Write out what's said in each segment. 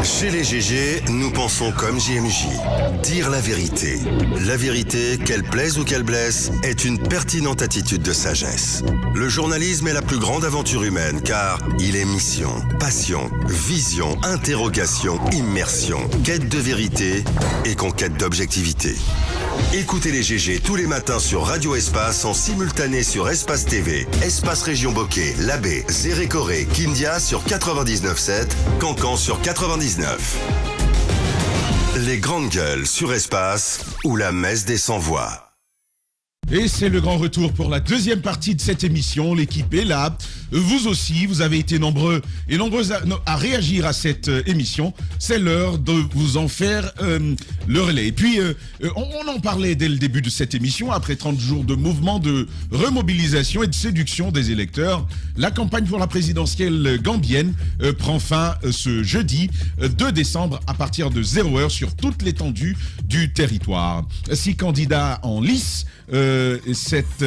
Chez les GG, nous pensons comme JMJ. Dire la vérité. La vérité, qu'elle plaise ou qu'elle blesse, est une pertinente attitude de sagesse. Le journalisme est la plus grande aventure humaine car il est mission, passion, vision, interrogation, immersion, quête de vérité et conquête d'objectivité. Écoutez les GG tous les matins sur Radio Espace en simultané sur Espace TV, Espace Région Bokeh, Labé, Zérékoré, Kindia sur 99.7, Cancan sur 99. Les grandes gueules sur Espace ou la messe des sans-voix. Et c'est le grand retour pour la deuxième partie de cette émission. L'équipe est là. Vous aussi, vous avez été nombreux et nombreuses à réagir à cette émission. C'est l'heure de vous en faire le relais. Et puis, on en parlait dès le début de cette émission. Après 30 jours de mouvement de remobilisation et de séduction des électeurs, la campagne pour la présidentielle gambienne prend fin ce jeudi 2 décembre à partir de 0h sur toute l'étendue du territoire. 6 candidats en lice. Cette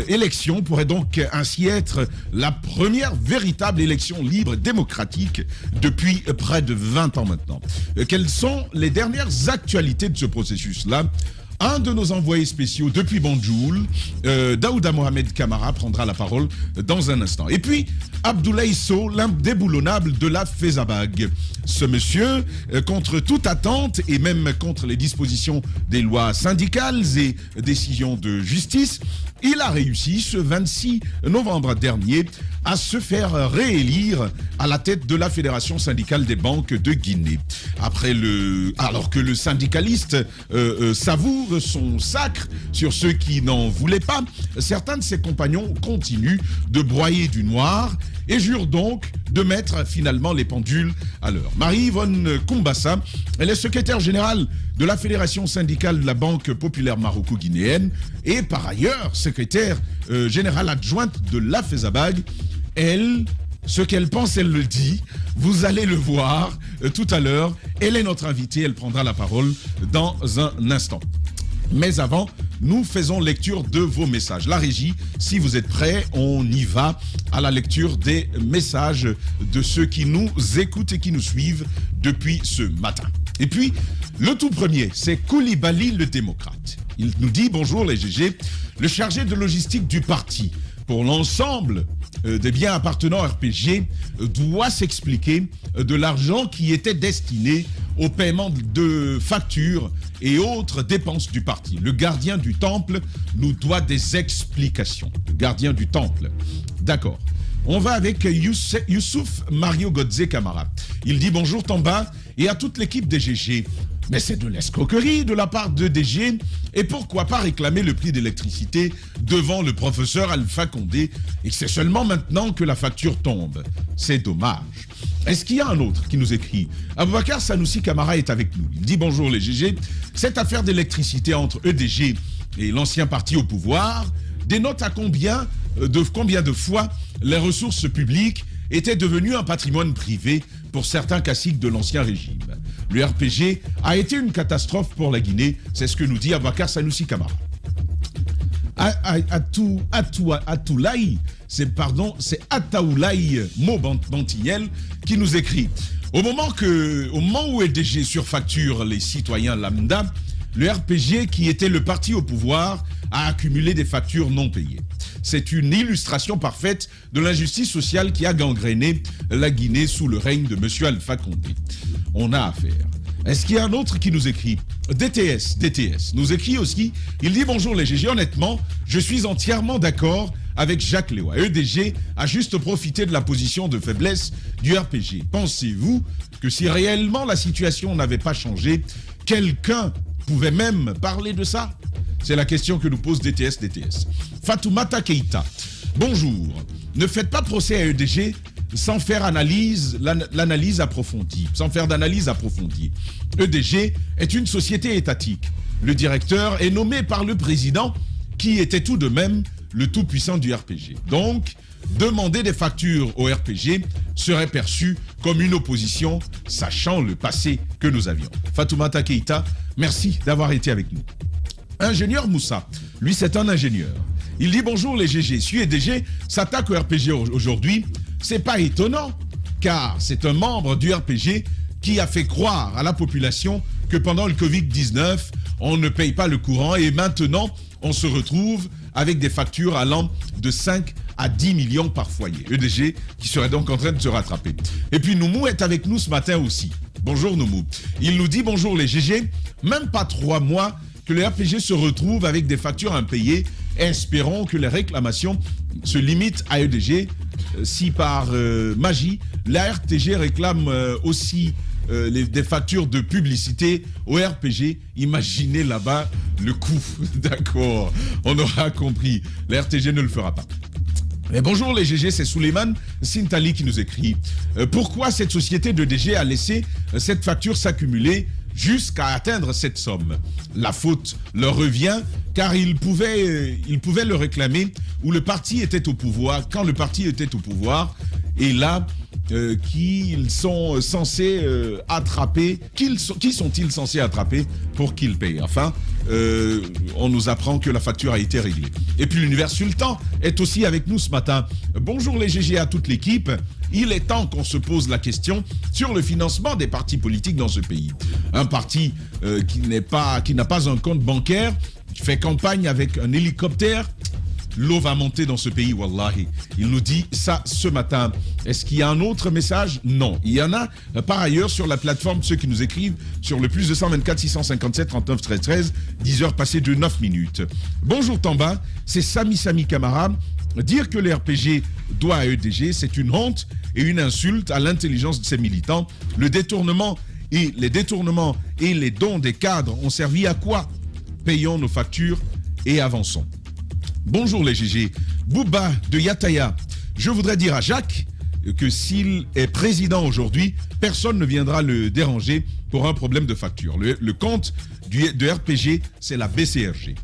élection pourrait donc ainsi être la première véritable élection libre et démocratique depuis près de 20 ans maintenant. Quelles sont les dernières actualités de ce processus-là ? Un de nos envoyés spéciaux depuis Banjul, Daouda Mohamed Kamara, prendra la parole dans un instant. Et puis, Abdoulaye Sow, l'indéboulonnable de la Fezabag. Ce monsieur, contre toute attente et même contre les dispositions des lois syndicales et décisions de justice, il a réussi ce 26 novembre dernier à se faire réélire à la tête de la Fédération syndicale des banques de Guinée. Alors que le syndicaliste savoure son sacre sur ceux qui n'en voulaient pas, certains de ses compagnons continuent de broyer du noir et jurent donc de mettre finalement les pendules à l'heure. Marie-Yvonne Koumbassa, elle est secrétaire générale de la Fédération syndicale de la Banque populaire maroco-guinéenne et par ailleurs secrétaire générale adjointe de la FESABAG. Elle, ce qu'elle pense, elle le dit. Vous allez le voir tout à l'heure. Elle est notre invitée, elle prendra la parole dans un instant. Mais avant, nous faisons lecture de vos messages. La régie, si vous êtes prêts, on y va à la lecture des messages de ceux qui nous écoutent et qui nous suivent depuis ce matin. Et puis, le tout premier, c'est Koulibaly le démocrate. Il nous dit, bonjour les GG, le chargé de logistique du parti pour l'ensemble des biens appartenant à RPG doit s'expliquer de l'argent qui était destiné au paiement de factures et autres dépenses du parti. Le gardien du temple nous doit des explications. Le gardien du temple. D'accord. On va avec Youssouf Mario Godze Camara. Il dit bonjour Tamba et à toute l'équipe des GG. Mais c'est de l'escroquerie de la part de DG. Et pourquoi pas réclamer le prix d'électricité devant le professeur Alpha Condé et c'est seulement maintenant que la facture tombe. C'est dommage. Est-ce qu'il y a un autre qui nous écrit? Aboubacar Sanoussi Camara est avec nous. Il dit bonjour les GG. Cette affaire d'électricité entre EDG et l'ancien parti au pouvoir dénote à combien de fois les ressources publiques étaient devenues un patrimoine privé pour certains caciques de l'ancien régime. Le RPG a été une catastrophe pour la Guinée, c'est ce que nous dit Aboubacar Sanoussi Camara. Atoulaye, c'est Ataoulaye Mobantiel qui nous écrit. Au moment où LDG surfacture les citoyens lambda, le RPG, qui était le parti au pouvoir, a accumulé des factures non payées. C'est une illustration parfaite de l'injustice sociale qui a gangréné la Guinée sous le règne de M. Alpha Condé. On a affaire. Est-ce qu'il y a un autre qui nous écrit? DTS nous écrit aussi. Il dit bonjour les GG, honnêtement, je suis entièrement d'accord avec Jacques Léoy. EDG a juste profité de la position de faiblesse du RPG. Pensez-vous que si réellement la situation n'avait pas changé, quelqu'un pouvait même parler de ça? C'est la question que nous pose DTS. Fatoumata Keita, bonjour. Ne faites pas procès à EDG sans faire l'analyse approfondie, sans faire d'analyse approfondie. EDG est une société étatique. Le directeur est nommé par le président qui était tout de même le tout-puissant du RPG. Donc, demander des factures au RPG serait perçu comme une opposition, sachant le passé que nous avions. Fatoumata Keita, merci d'avoir été avec nous. Ingénieur Moussa, lui c'est un ingénieur. Il dit bonjour les GG, si EDG s'attaque au RPG aujourd'hui, c'est pas étonnant, car c'est un membre du RPG qui a fait croire à la population que pendant le Covid-19, on ne paye pas le courant et maintenant, on se retrouve avec des factures allant de 5 à 10 millions par foyer. EDG qui serait donc en train de se rattraper. Et puis Noumou est avec nous ce matin aussi. Bonjour Noumou. Il nous dit bonjour les GG, même pas 3 mois que le RPG se retrouve avec des factures impayées. Espérons que les réclamations se limitent à EDG. Si par magie, la RTG réclame aussi des factures de publicité au RPG, imaginez là-bas le coût. D'accord, on aura compris. La RTG ne le fera pas. Mais bonjour les GG, c'est Souleymane Sintali qui nous écrit. Pourquoi cette société de DG a laissé cette facture s'accumuler jusqu'à atteindre cette somme? La faute leur revient car ils pouvaient le réclamer où le parti était au pouvoir, quand le parti était au pouvoir, et là, qu'ils sont censés attraper, qui sont-ils censés attraper pour qu'ils payent? Enfin, on nous apprend que la facture a été réglée. Et puis l'univers Sultan est aussi avec nous ce matin. Bonjour les GG à toute l'équipe. Il est temps qu'on se pose la question sur le financement des partis politiques dans ce pays. Un parti qui n'a pas un compte bancaire, qui fait campagne avec un hélicoptère, l'eau va monter dans ce pays, wallahi. Il nous dit ça ce matin. Est-ce qu'il y a un autre message? Non. Il y en a par ailleurs sur la plateforme, ceux qui nous écrivent sur le plus 224 657 39 13 13, 10 heures passées de 9 minutes. Bonjour Tamba, c'est Sami Camara. Dire que le RPG doit à EDG, c'est une honte et une insulte à l'intelligence de ses militants. Les détournements et les dons des cadres ont servi à quoi? Payons nos factures et avançons. Bonjour les GG, Bouba de Yataya. Je voudrais dire à Jacques que s'il est président aujourd'hui, personne ne viendra le déranger pour un problème de facture. Le compte de RPG, c'est la BCRG.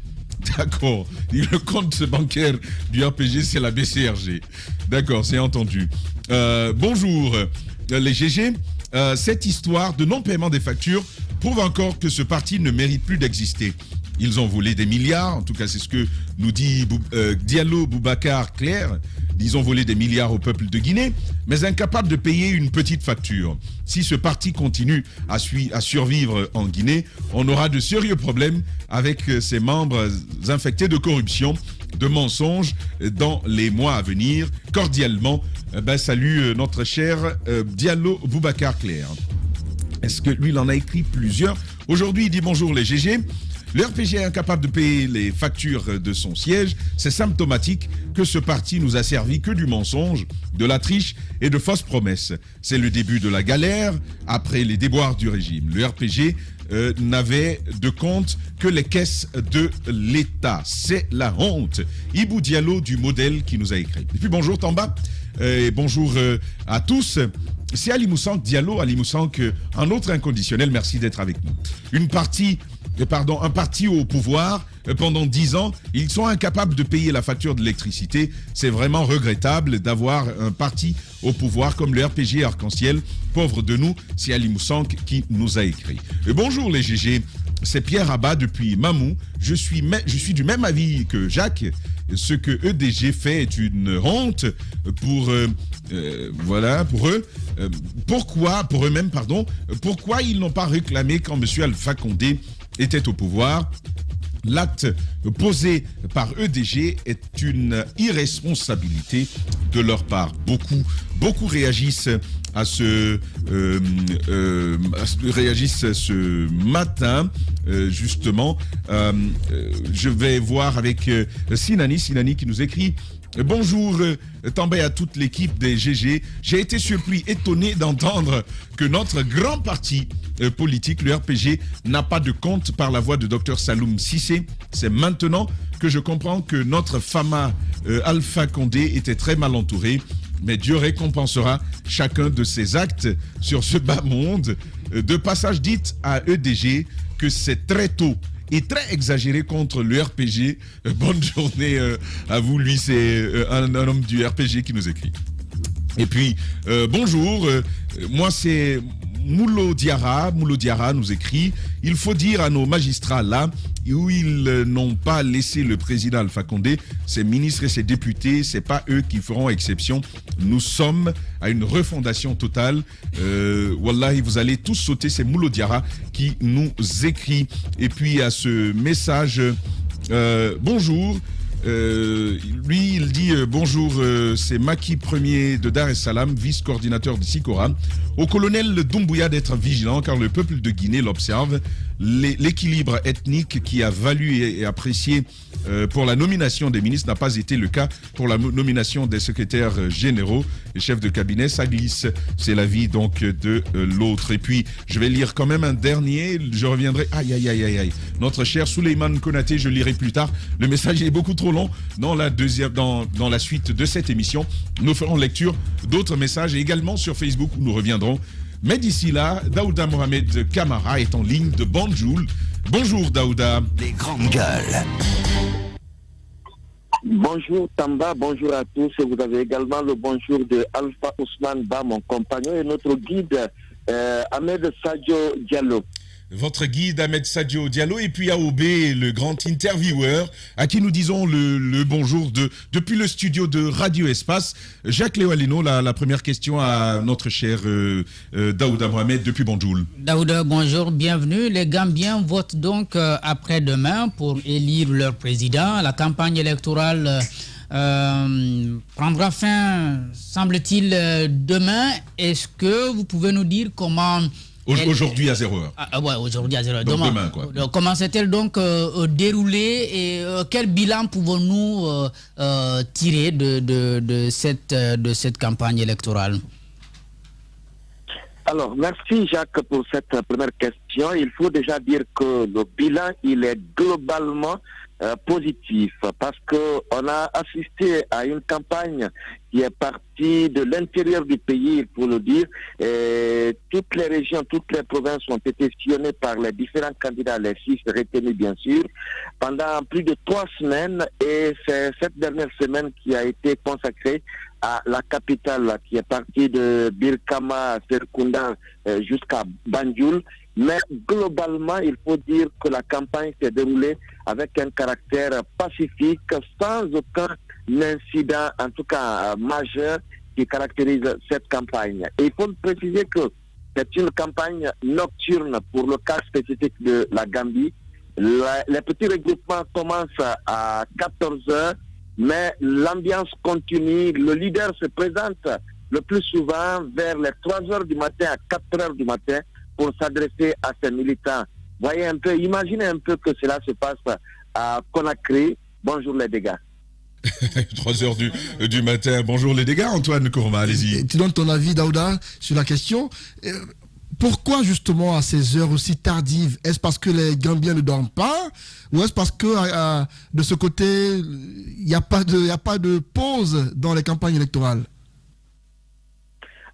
D'accord, le compte bancaire du RPG, c'est la BCRG. D'accord, c'est entendu. Bonjour les GG, cette histoire de non-paiement des factures prouve encore que ce parti ne mérite plus d'exister. Ils ont volé des milliards, en tout cas c'est ce que nous dit Diallo Boubacar Claire. Ils ont volé des milliards au peuple de Guinée, mais incapables de payer une petite facture. Si ce parti continue à survivre en Guinée, on aura de sérieux problèmes avec ses membres infectés de corruption, de mensonges dans les mois à venir. Cordialement, salut notre cher Diallo Boubacar Claire. Est-ce que lui, il en a écrit plusieurs? Aujourd'hui, il dit bonjour les GG. Le RPG est incapable de payer les factures de son siège. C'est symptomatique que ce parti nous a servi que du mensonge, de la triche et de fausses promesses. C'est le début de la galère après les déboires du régime. Le RPG n'avait de compte que les caisses de l'État. C'est la honte. Ibou Diallo du modèle qui nous a écrit. Et puis bonjour Tamba et bonjour à tous. C'est Ali Moussank Diallo, Ali Moussank, un autre inconditionnel, merci d'être avec nous. Un parti au pouvoir pendant 10 ans, ils sont incapables de payer la facture de l'électricité. C'est vraiment regrettable d'avoir un parti au pouvoir comme le RPG Arc-en-Ciel. Pauvre de nous, c'est Ali Moussank qui nous a écrit. Et bonjour les GG, c'est Pierre Rabat depuis Mamou. Je suis du même avis que Jacques. Ce que EDG fait est une honte pour eux. Pourquoi ils n'ont pas réclamé quand M. Alpha Condé était au pouvoir? L'acte posé par EDG est une irresponsabilité de leur part. Beaucoup réagissent ce matin, justement. Je vais voir avec Sinani qui nous écrit. Bonjour Tambay à toute l'équipe des GG. J'ai été surpris, étonné d'entendre que notre grand parti politique, le RPG, n'a pas de compte par la voix de Dr Saloum Cissé. C'est maintenant que je comprends que notre Fama Alpha Condé était très mal entouré. Mais Dieu récompensera chacun de ses actes sur ce bas monde. De passage, dites à EDG que c'est très tôt et très exagéré contre le RPG. Bonne journée à vous. Lui, c'est un homme du RPG qui nous écrit. Et puis, bonjour. Moi, Moulo Diarra nous écrit: il faut dire à nos magistrats là où ils n'ont pas laissé le président Alpha Condé, ses ministres et ses députés, c'est pas eux qui feront exception. Nous sommes à une refondation totale. Wallahi, vous allez tous sauter. C'est Moulo Diarra qui nous écrit. Et puis à ce message, bonjour. Lui, il dit bonjour, c'est Maki Premier de Dar es Salaam, vice-coordinateur du SICORA. Au colonel Doumbouya d'être vigilant car le peuple de Guinée l'observe. L'équilibre ethnique qui a valu et apprécié pour la nomination des ministres n'a pas été le cas pour la nomination des secrétaires généraux et chefs de cabinet. Ça glisse, c'est l'avis donc de l'autre. Et puis, je vais lire quand même un dernier, je reviendrai. Aïe, aïe, aïe, aïe, aïe. Notre cher Souleymane Konaté, je lirai plus tard. Le message est beaucoup trop long. Dans la suite de cette émission, nous ferons lecture d'autres messages et également sur Facebook où nous reviendrons. Mais d'ici là, Daouda Mohamed Kamara est en ligne de Banjul. Bonjour Daouda. Les grandes gueules. Bonjour Tamba, bonjour à tous. Et vous avez également le bonjour de Alpha Ousmane Ba, mon compagnon, et notre guide Ahmed Sadio Diallo. Votre guide Ahmed Sadio Diallo, et puis AOB, le grand intervieweur, à qui nous disons le bonjour depuis le studio de Radio Espace. Jacques Léo-Aleno, la première question à notre cher Daouda Mohamed depuis Banjul. Daouda, bonjour, bienvenue. Les Gambiens votent donc après-demain pour élire leur président. La campagne électorale prendra fin, semble-t-il, demain. Est-ce que vous pouvez nous dire comment... Aujourd'hui à 0h. Ouais, aujourd'hui à 0h. Demain, quoi. Comment s'est-elle donc déroulée et quel bilan pouvons-nous tirer de cette campagne électorale? Alors, merci Jacques pour cette première question. Il faut déjà dire que le bilan, il est globalement positif parce qu'on a assisté à une campagne qui est partie de l'intérieur du pays, il faut le dire. Et toutes les régions, toutes les provinces ont été sillonnées par les différents candidats, les 6 retenus bien sûr, pendant plus de 3 semaines. Et c'est cette dernière semaine qui a été consacrée à la capitale, qui est partie de Birkama, Serkunda jusqu'à Banjul. Mais globalement, il faut dire que la campagne s'est déroulée avec un caractère pacifique, sans aucun incident, en tout cas majeur, qui caractérise cette campagne. Et il faut préciser que c'est une campagne nocturne pour le cas spécifique de la Gambie. Les petits regroupements commencent à 14h, mais l'ambiance continue. Le leader se présente le plus souvent vers les 3h du matin à 4h du matin pour s'adresser à ses militants. Voyez un peu, imaginez un peu que cela se passe à Conakry. Bonjour les dégâts. 3h du matin. Bonjour les dégâts, Antoine Kourma, allez-y. Tu donnes ton avis, Daouda, sur la question. Pourquoi justement à ces heures aussi tardives? Est-ce parce que les Gambiens ne dorment pas? Ou est-ce parce que de ce côté, il n'y a pas de pause dans les campagnes électorales?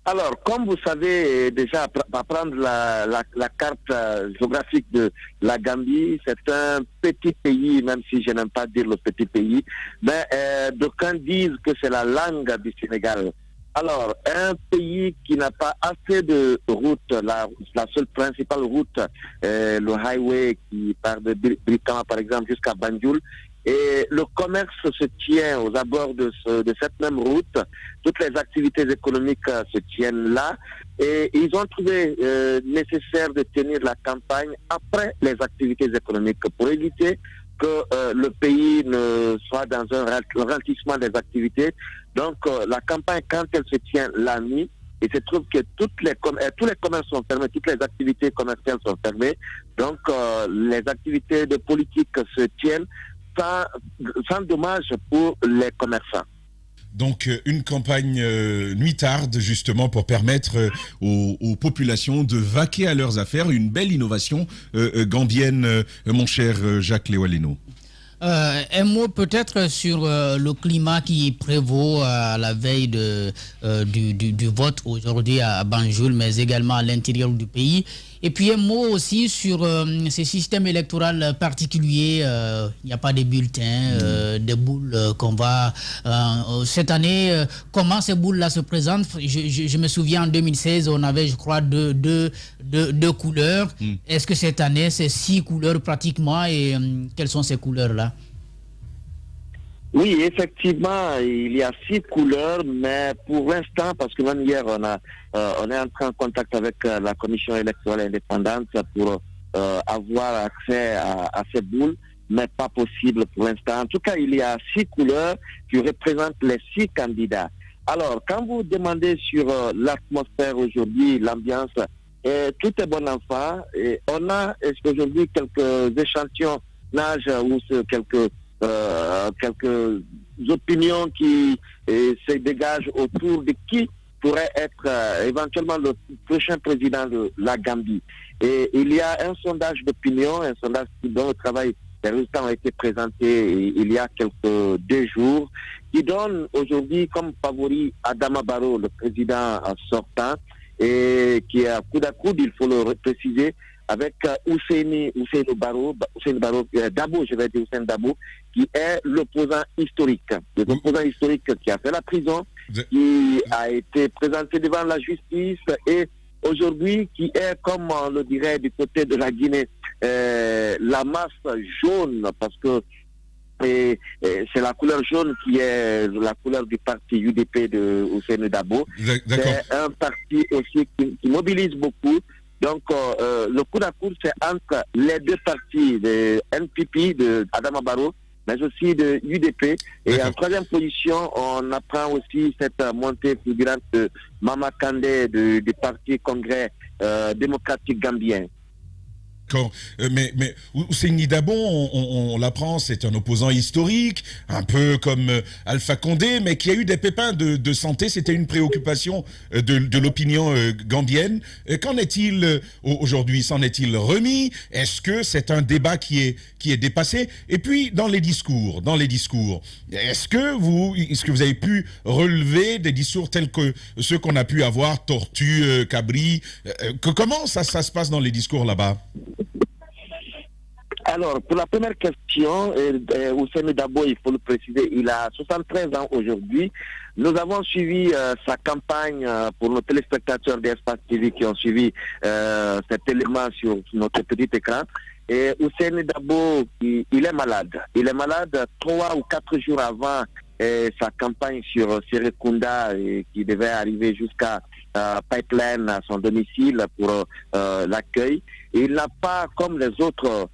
Alors, comme vous savez déjà, à prendre la carte géographique de la Gambie, c'est un petit pays, même si je n'aime pas dire le petit pays, mais d'aucuns disent que c'est la langue du Sénégal. Alors, un pays qui n'a pas assez de routes, la seule principale route, le highway qui part de Brikama par exemple jusqu'à Banjul, et le commerce se tient aux abords de cette même route. Toutes les activités économiques se tiennent là. Et ils ont trouvé nécessaire de tenir la campagne après les activités économiques pour éviter que le pays ne soit dans un ralentissement des activités. Donc la campagne, quand elle se tient la nuit, il se trouve que tous les commerces sont fermés, toutes les activités commerciales sont fermées. Donc les activités de politique se tiennent sans dommage pour les commerçants. Donc une campagne nuitarde justement pour permettre aux populations de vaquer à leurs affaires, une belle innovation gambienne, mon cher Jacques Léo-Aleno. Un mot peut-être sur le climat qui prévaut à la veille du vote aujourd'hui à Banjul, mais également à l'intérieur du pays. Et puis un mot aussi sur ce système électoral particulier. Il n'y a pas de bulletins, des boules qu'on va... cette année, comment ces boules-là se présentent? Je me souviens en 2016, on avait, je crois, deux couleurs. Est-ce que cette année, c'est 6 couleurs pratiquement? Et quelles sont ces couleurs-là? Oui, effectivement, il y a 6 couleurs, mais pour l'instant, parce que même hier, on est entré en contact avec la Commission électorale indépendante pour avoir accès à ces boules, mais pas possible pour l'instant. En tout cas, il y a 6 couleurs qui représentent les 6 candidats. Alors, quand vous demandez sur l'atmosphère aujourd'hui, l'ambiance, tout est bon enfant. Et on a aujourd'hui quelques échantillonnages ou quelques opinions qui se dégagent autour de qui pourrait être éventuellement le prochain président de la Gambie. Et il y a un sondage d'opinion, un sondage dont les résultats ont été présentés il y a quelques 2 jours, qui donne aujourd'hui comme favori Adama Barrow, le président sortant, et qui est à coude à coude, il faut le préciser, avec Ousseini Dabo, qui est l'opposant historique. L'opposant historique qui a fait la prison, qui a été présenté devant la justice et aujourd'hui qui est, comme on le dirait du côté de la Guinée, la masse jaune, parce que c'est la couleur jaune qui est la couleur du parti UDP de Ousseini Dabo. C'est un parti aussi qui mobilise beaucoup. Donc, le coup à coup, c'est entre les 2 partis de NPP, de Adama Barrow, mais aussi de UDP. Et en 3e position, on apprend aussi cette montée fulgurante de Mama Kandé du Parti Congrès démocratique gambien. Mais Ousseini Dabo, on l'apprend, c'est un opposant historique, un peu comme Alpha Condé, mais qui a eu des pépins de santé. C'était une préoccupation de l'opinion gambienne. Qu'en est-il aujourd'hui? S'en est-il remis? Est-ce que c'est un débat qui est dépassé? Et puis, dans les discours, est-ce que vous avez pu relever des discours tels que ceux qu'on a pu avoir, Tortue, Cabri? Comment ça se passe dans les discours là-bas? Alors, pour la première question, Ousseini Dabo, il faut le préciser, il a 73 ans aujourd'hui. Nous avons suivi sa campagne pour nos téléspectateurs d'Espace TV qui ont suivi cet élément sur notre petit écran. Et Ousseini Dabo, il est malade. Il est malade 3 ou 4 jours avant sa campagne sur Serekunda qui devait arriver jusqu'à Pipeline, à son domicile pour l'accueil. Il n'a pas, comme les autres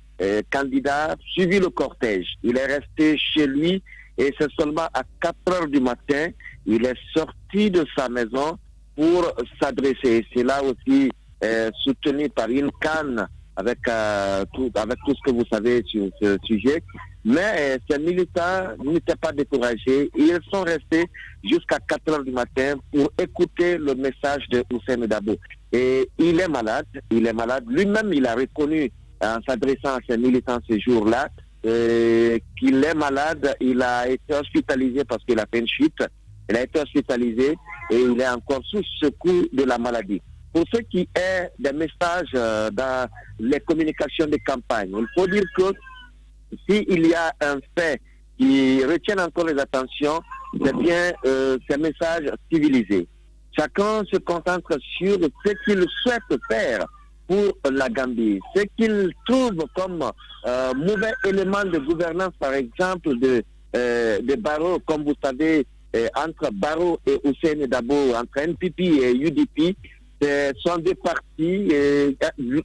candidat, suivi le cortège. Il est resté chez lui et c'est seulement à 4 heures du matin, il est sorti de sa maison pour s'adresser. C'est là aussi soutenu par une canne avec tout ce que vous savez sur ce sujet. Mais ces militants n'étaient pas découragés. Ils sont restés jusqu'à 4 heures du matin pour écouter le message de Ousseini Dabo. Et il est malade. Lui-même, il a reconnu en s'adressant à ses militants ce jour-là, qu'il est malade. Il a été hospitalisé parce qu'il a fait une chute. Il a été hospitalisé et il est encore sous ce coup de la maladie. Pour ce qui est des messages dans les communications de campagne, il faut dire que s'il y a un fait qui retient encore les attentions, c'est bien ces messages civilisés. Chacun se concentre sur ce qu'il souhaite faire pour la Gambie. Ce qu'il trouve comme mauvais élément de gouvernance, par exemple, de Barrow, comme vous savez, entre Barrow et Ousseini Dabo, entre NPP et UDP, ce sont deux partis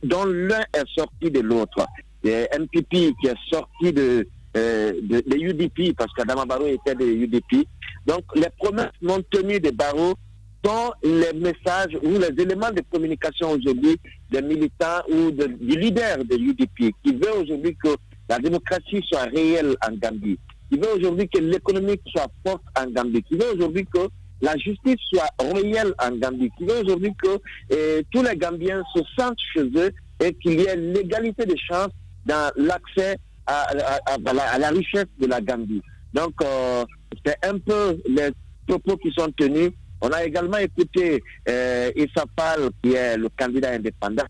dont l'un est sorti de l'autre. NPP qui est sorti de UDP, parce qu'Adama Barrow était de UDP. Donc, les promesses non tenues de Barrow sont les messages ou les éléments de communication aujourd'hui des militants ou du leader de UDP qui veut aujourd'hui que la démocratie soit réelle en Gambie, qui veut aujourd'hui que l'économie soit forte en Gambie, qui veut aujourd'hui que la justice soit réelle en Gambie, qui veut aujourd'hui que tous les Gambiens se sentent chez eux et qu'il y ait l'égalité des chances dans l'accès à la richesse de la Gambie. Donc, c'est un peu les propos qui sont tenus. On a également écouté Issa Fall, qui est le candidat indépendant.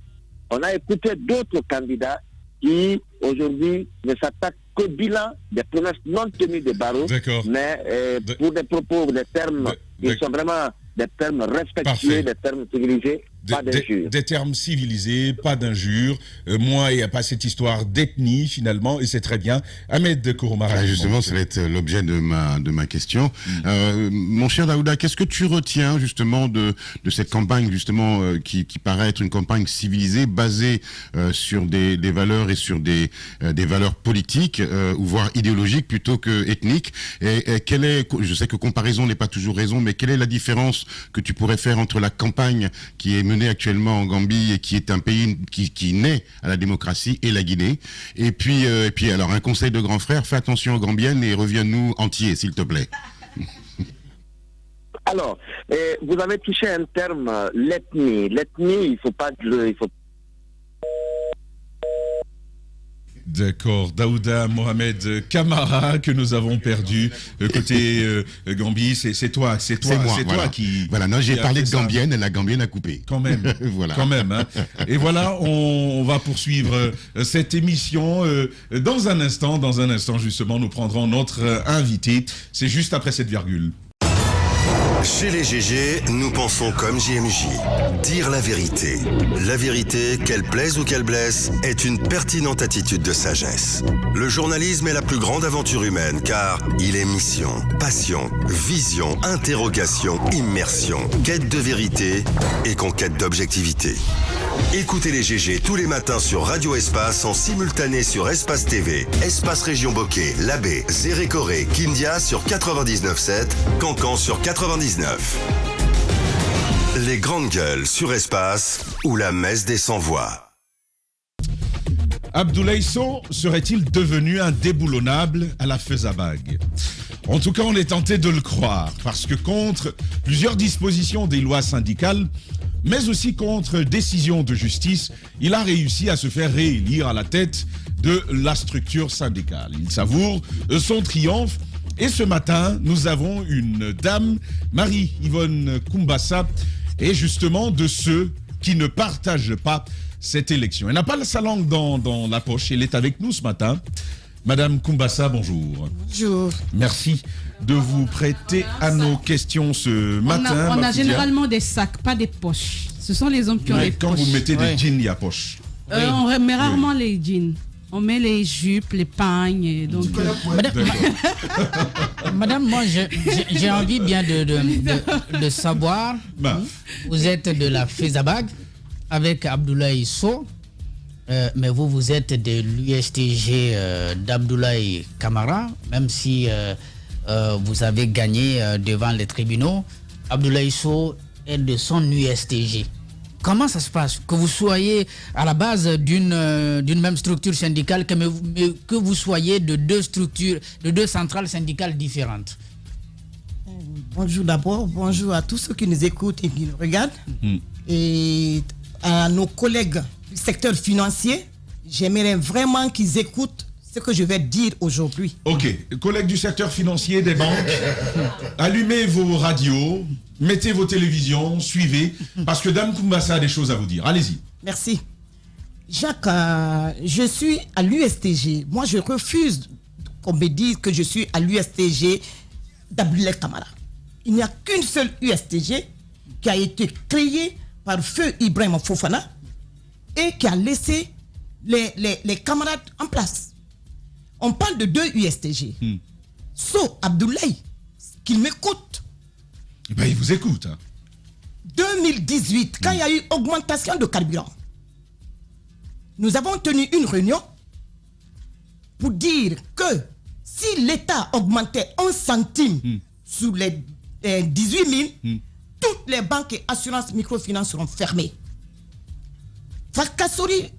On a écouté d'autres candidats qui, aujourd'hui, ne s'attaquent qu'au bilan des promesses non tenues de Barrow, mais pour des propos, des termes qui sont vraiment des termes respectueux, des termes civilisés, pas d'injures. Des termes civilisés, pas d'injures. Moi, il n'y a pas cette histoire d'ethnie, finalement, et c'est très bien. Ahmed Kouroumara. Justement, ça va être l'objet de ma question. Mon cher Daouda, qu'est-ce que tu retiens, justement, de cette campagne, justement, qui paraît être une campagne civilisée, basée sur des valeurs et sur des valeurs politiques, ou voire idéologiques, plutôt que ethniques. Et quelle est, je sais que comparaison n'est pas toujours raison, mais quelle est la différence que tu pourrais faire entre la campagne qui est menée actuellement en Gambie et qui est un pays qui naît à la démocratie, et la Guinée. Et puis alors un conseil de grand frère, fais attention aux Gambiennes et reviens-nous entiers, s'il te plaît. Alors, vous avez touché un terme, l'ethnie. L'ethnie, il faut pas. D'accord, Daouda Mohamed Kamara que nous avons perdu côté Gambie, c'est toi qui. Voilà, non, j'ai parlé de Gambienne et la Gambienne a coupé. Quand même, voilà. Quand même. Hein. Et voilà, on va poursuivre cette émission dans un instant. Dans un instant, justement, nous prendrons notre invité. C'est juste après cette virgule. Chez les GG, nous pensons comme JMJ. Dire la vérité. La vérité, qu'elle plaise ou qu'elle blesse, est une pertinente attitude de sagesse. Le journalisme est la plus grande aventure humaine car il est mission, passion, vision, interrogation, immersion, quête de vérité et conquête d'objectivité. Écoutez les GG tous les matins sur Radio Espace en simultané sur Espace TV, Espace Région Bokeh, Labé, Zérékoré, Kindia sur 99.7, Cancan sur 99. Les grandes gueules sur Espace ou la messe des sans-voix. Abdoulaye Sow serait-il devenu indéboulonnable à la Fezabague? En tout cas, on est tenté de le croire, parce que contre plusieurs dispositions des lois syndicales, mais aussi contre décisions de justice, il a réussi à se faire réélire à la tête de la structure syndicale. Il savoure son triomphe. Et ce matin, nous avons une dame, Marie-Yvonne Koumbassa, et justement de ceux qui ne partagent pas cette élection. Elle n'a pas sa langue dans la poche, elle est avec nous ce matin. Madame Koumbassa, bonjour. Bonjour. Merci de vous prêter à nos questions ce matin. On a généralement des sacs, pas des poches. Ce sont les hommes qui ont des poches. Quand vous mettez des jeans, il y a poche. On met rarement les jeans. On met les jupes, les pagnes. Et donc, Madame, moi, j'ai envie bien de savoir. Vous êtes de la Fezabague avec Abdoulaye Sow. Mais vous êtes de l'USTG d'Abdoulaye Kamara, même si vous avez gagné devant les tribunaux. Abdoulaye Sow est de son USTG. Comment ça se passe que vous soyez à la base d'une même structure syndicale, que vous soyez de deux centrales syndicales différentes? Bonjour d'abord, bonjour à tous ceux qui nous écoutent et qui nous regardent. Et à nos collègues du secteur financier, j'aimerais vraiment qu'ils écoutent ce que je vais dire aujourd'hui. Ok, collègues du secteur financier, des banques, allumez vos radios, mettez vos télévisions, suivez, parce que Dame Koumbassa a des choses à vous dire. Allez-y. Merci. Jacques, je suis à l'USTG. Moi, je refuse qu'on me dise que je suis à l'USTG d'Abdoulaye Kamara. Il n'y a qu'une seule USTG qui a été créée par feu Ibrahim Fofana et qui a laissé les camarades en place. On parle de deux USTG. So, Abdoulaye, qu'il m'écoute. Ben, il vous écoute. Hein. 2018, quand il y a eu augmentation de carburant, nous avons tenu une réunion pour dire que si l'État augmentait 11 centimes sur les 18 000, toutes les banques et assurances microfinances seront fermées. Fakasori,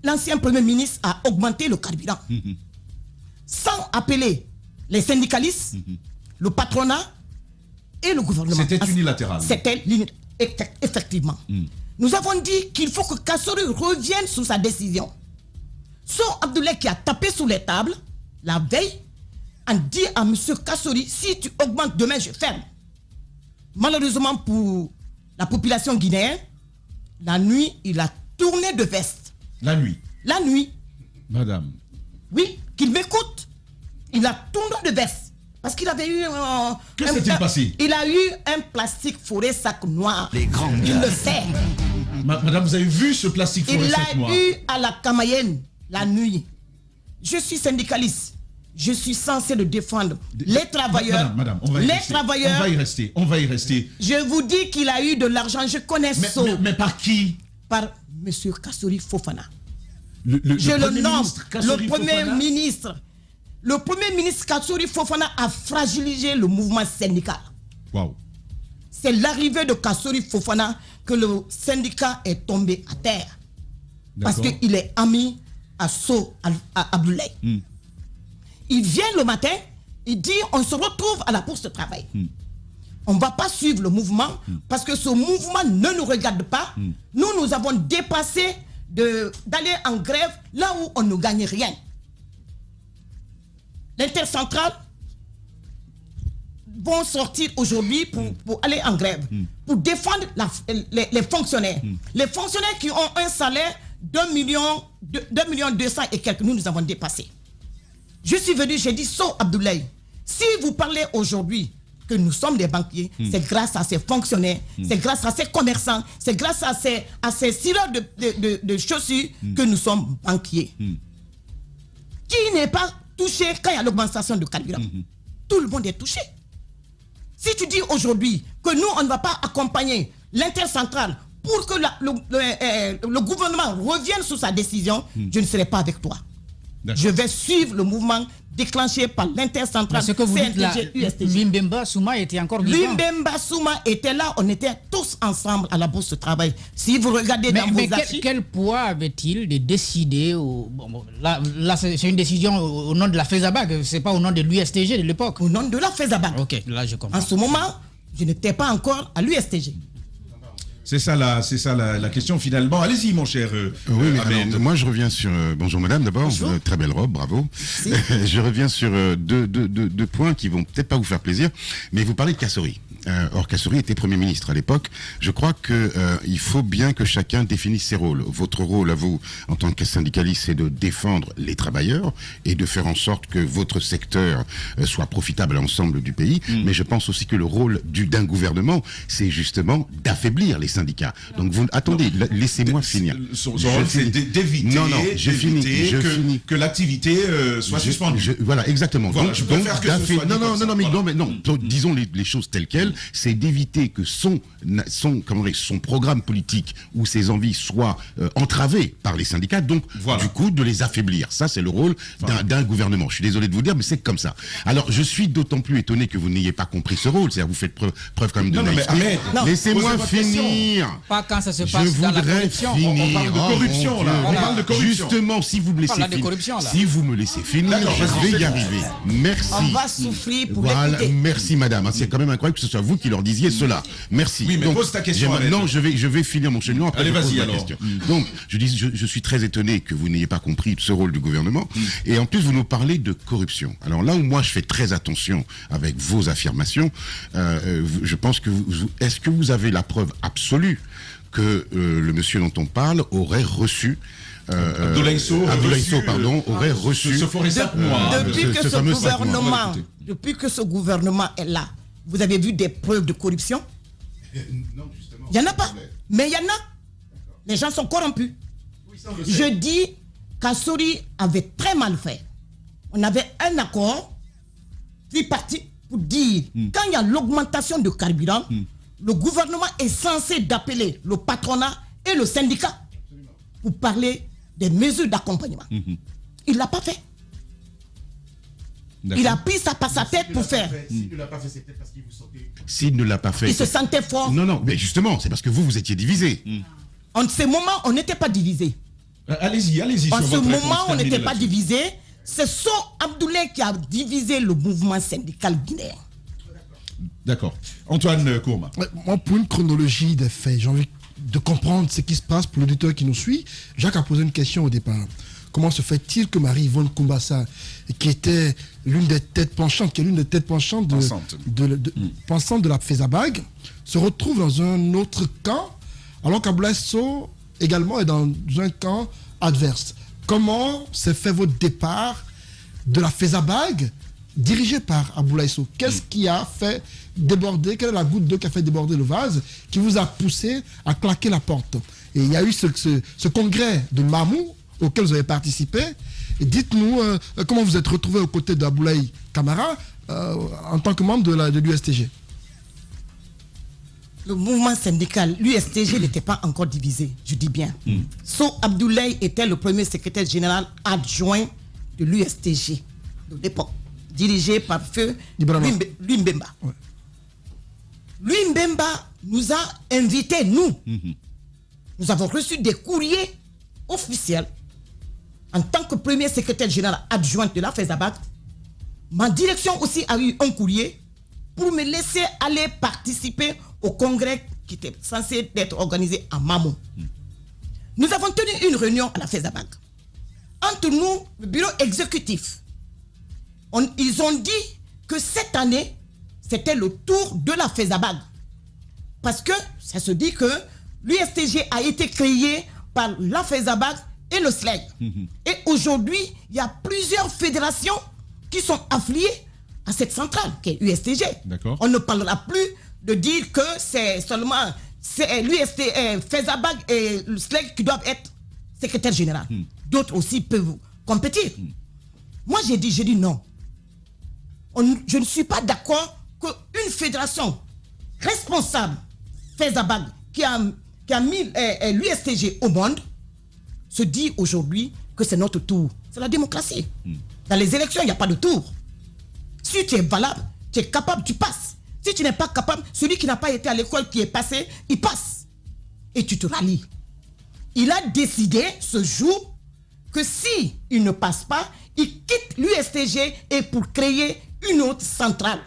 l'ancien Premier ministre, a augmenté le carburant. Sans appeler les syndicalistes, le patronat et le gouvernement. C'était unilatéral. C'était effectivement. Nous avons dit qu'il faut que Kassori revienne sur sa décision. So Abdoulaye qui a tapé sous les tables la veille a dit à M. Kassori, si tu augmentes demain, je ferme. Malheureusement pour la population guinéenne, la nuit, il a tourné de veste. La nuit. La nuit. Madame. Oui, qu'il m'écoute. Il a tourné de veste. Parce qu'il avait eu Que s'est-il passé? Il a eu un plastique forêt sac noir. Les grands Il gars. le sait. Madame, vous avez vu ce plastique Il forêt l'a sac noir? eu à la Camayenne, la nuit. Je suis syndicaliste. Je suis censé le défendre. Les travailleurs. Madame, on va y les rester. travailleurs. On va y rester. Je vous dis qu'il a eu de l'argent. Je connais ça. Mais par qui? Par M. Kassori Fofana. Je Le nomme. Le premier ministre. Le premier ministre Kassori Fofana a fragilisé le mouvement syndical. Waouh. C'est l'arrivée de Kassori Fofana que le syndicat est tombé à terre. Parce qu'il est ami à Abdoulaye. Il vient le matin, il dit on se retrouve à la bourse de travail. On ne va pas suivre le mouvement parce que ce mouvement ne nous regarde pas. Nous avons dépassé d'aller en grève là où on ne gagne rien. L'intercentrale vont sortir aujourd'hui pour aller en grève, pour défendre les fonctionnaires. Les fonctionnaires qui ont un salaire d'1 million 200 et quelques, nous avons dépassé. Je suis venu, j'ai dit, So Abdoulaye, si vous parlez aujourd'hui que nous sommes des banquiers, c'est grâce à ces fonctionnaires, c'est grâce à ces commerçants, c'est grâce à ces cireurs de chaussures que nous sommes banquiers. Qui n'est pas touché quand il y a l'augmentation de carburant? Tout le monde est touché. Si tu dis aujourd'hui que nous, on ne va pas accompagner l'intercentrale pour que le gouvernement revienne sur sa décision, je ne serai pas avec toi. Je vais suivre le mouvement déclenché par l'intercentrale Ce que vous dites là, Lumbemba Souma était encore vivant. Lumbemba Souma était là, on était tous ensemble à la bourse de travail. Si vous regardez dans vos archives... Quel poids avait-il de décider là c'est une décision au nom de la FESABAC, c'est pas au nom de l'USTG de l'époque. Au nom de la FESABAC. Ok, là je comprends. En ce moment, je n'étais pas encore à l'USTG. C'est ça la question finalement. Allez-y mon cher. Oui, mais moi je reviens sur... bonjour madame d'abord, très belle robe, bravo. Je reviens sur deux points qui vont peut-être pas vous faire plaisir, mais vous parlez de Kassori. Or Kassori était Premier ministre à l'époque. Je crois qu'il faut bien que chacun définisse ses rôles. Votre rôle à vous, en tant que syndicaliste, c'est de défendre les travailleurs et de faire en sorte que votre secteur soit profitable à l'ensemble du pays. Mais je pense aussi que le rôle d'un gouvernement, c'est justement d'affaiblir les syndicats. Donc vous attendez, laissez-moi finir. Son rôle, c'est d'éviter. Non, je finis. Que l'activité soit suspendue. Voilà, exactement. Voilà, donc, je préfère que ce soit non, disons les choses telles quelles. C'est d'éviter que son programme politique ou ses envies soient entravées par les syndicats, donc du coup de les affaiblir. Ça, c'est le rôle d'un gouvernement. Je suis désolé de vous dire, mais c'est comme ça. Alors, je suis d'autant plus étonné que vous n'ayez pas compris ce rôle. C'est-à-dire, vous faites preuve quand même de naïveté. Laissez-moi finir. Pas quand ça se passe je dans la voudrais corruption. finir. On parle de corruption, là. On parle de corruption. Justement, si vous me laissez finir, si vous me laissez finir, je vais y arriver. Merci. On va souffrir pour voilà, l'écouter. merci madame. C'est quand même incroyable que ce soit vous qui leur disiez cela. Merci. Oui, mais donc, pose ta question. Non, je vais finir mon cheminement. Après, allez, vas-y alors. alors. Donc, je suis très étonné que vous n'ayez pas compris ce rôle du gouvernement. Et en plus, vous nous parlez de corruption. Alors là où moi, je fais très attention avec vos affirmations, je pense que est-ce que vous avez la preuve absolue que le monsieur dont on parle aurait reçu Abdoulaye Sow aurait reçu ce forêt sac noir. Depuis que ce gouvernement est là, vous avez vu des preuves de corruption? Non, justement. Il n'y en a pas. Mais il y en a. Les gens sont corrompus. Je dis Kassori avait très mal fait. On avait un accord tripartite pour dire quand il y a l'augmentation de carburant, le gouvernement est censé d'appeler le patronat et le syndicat pour parler des mesures d'accompagnement. Il ne l'a pas fait. Il a pris ça par sa tête pour faire. S'il ne l'a pas fait, c'est peut-être parce qu'il vous sentait... S'il ne l'a pas fait... Il se sentait fort. Non, mais justement, c'est parce que vous étiez divisés. En ce moment, on n'était pas divisés. Allez-y. En ce moment, on n'était pas divisés. C'est So Abdoulaye qui a divisé le mouvement syndical guinéen. D'accord. Antoine Kourma. Moi, pour une chronologie des faits, j'ai envie de comprendre ce qui se passe pour l'auditeur qui nous suit. Jacques a posé une question au départ. comment se fait-il que Marie-Yvonne Koumbassa, qui était l'une des têtes penchantes, pensante de la FESABAG, se retrouve dans un autre camp, alors qu'Abdoulaye Sow également est dans un camp adverse. Comment s'est fait votre départ de la FESABAG dirigée par Abdoulaye Sow? Qu'est-ce qui a fait déborder, quelle est la goutte d'eau qui a fait déborder le vase, qui vous a poussé à claquer la porte? Et il y a eu ce congrès de Mamou auquel vous avez participé. Et dites-nous comment vous êtes retrouvé aux côtés d'Abdoulaye Camara en tant que membre de l'USTG. Le mouvement syndical, l'USTG n'était pas encore divisé, je dis bien. Sow Abdoulaye était le premier secrétaire général adjoint de l'USTG de l'époque, dirigé par feu Louis Mbemba. Ouais. Louis Mbemba nous a invités, nous. Nous avons reçu des courriers officiels en tant que premier secrétaire général adjoint de la FESABAG. Ma direction aussi a eu un courrier pour me laisser aller participer au congrès qui était censé être organisé à Mamou. Nous avons tenu une réunion à la FESABAG. Entre nous, le bureau exécutif, ils ont dit que cette année, c'était le tour de la FESABAG. Parce que ça se dit que l'USTG a été créé par la FESABAG et le SLEG. Et aujourd'hui, il y a plusieurs fédérations qui sont affiliées à cette centrale, qui est l'USTG. On ne parlera plus de dire que c'est seulement FESABAG et le SLEG qui doivent être secrétaire général. D'autres aussi peuvent compétir. Moi, j'ai dit non. Je ne suis pas d'accord qu'une fédération responsable, FESABAG, qui a mis l'USTG au monde, se dit aujourd'hui que c'est notre tour. C'est la démocratie. Dans les élections, il n'y a pas de tour. Si tu es valable, tu es capable, tu passes. Si tu n'es pas capable, celui qui n'a pas été à l'école, qui est passé, il passe. Et tu te rallies. Il a décidé ce jour que si il ne passe pas, il quitte l'USTG et pour créer une autre centrale.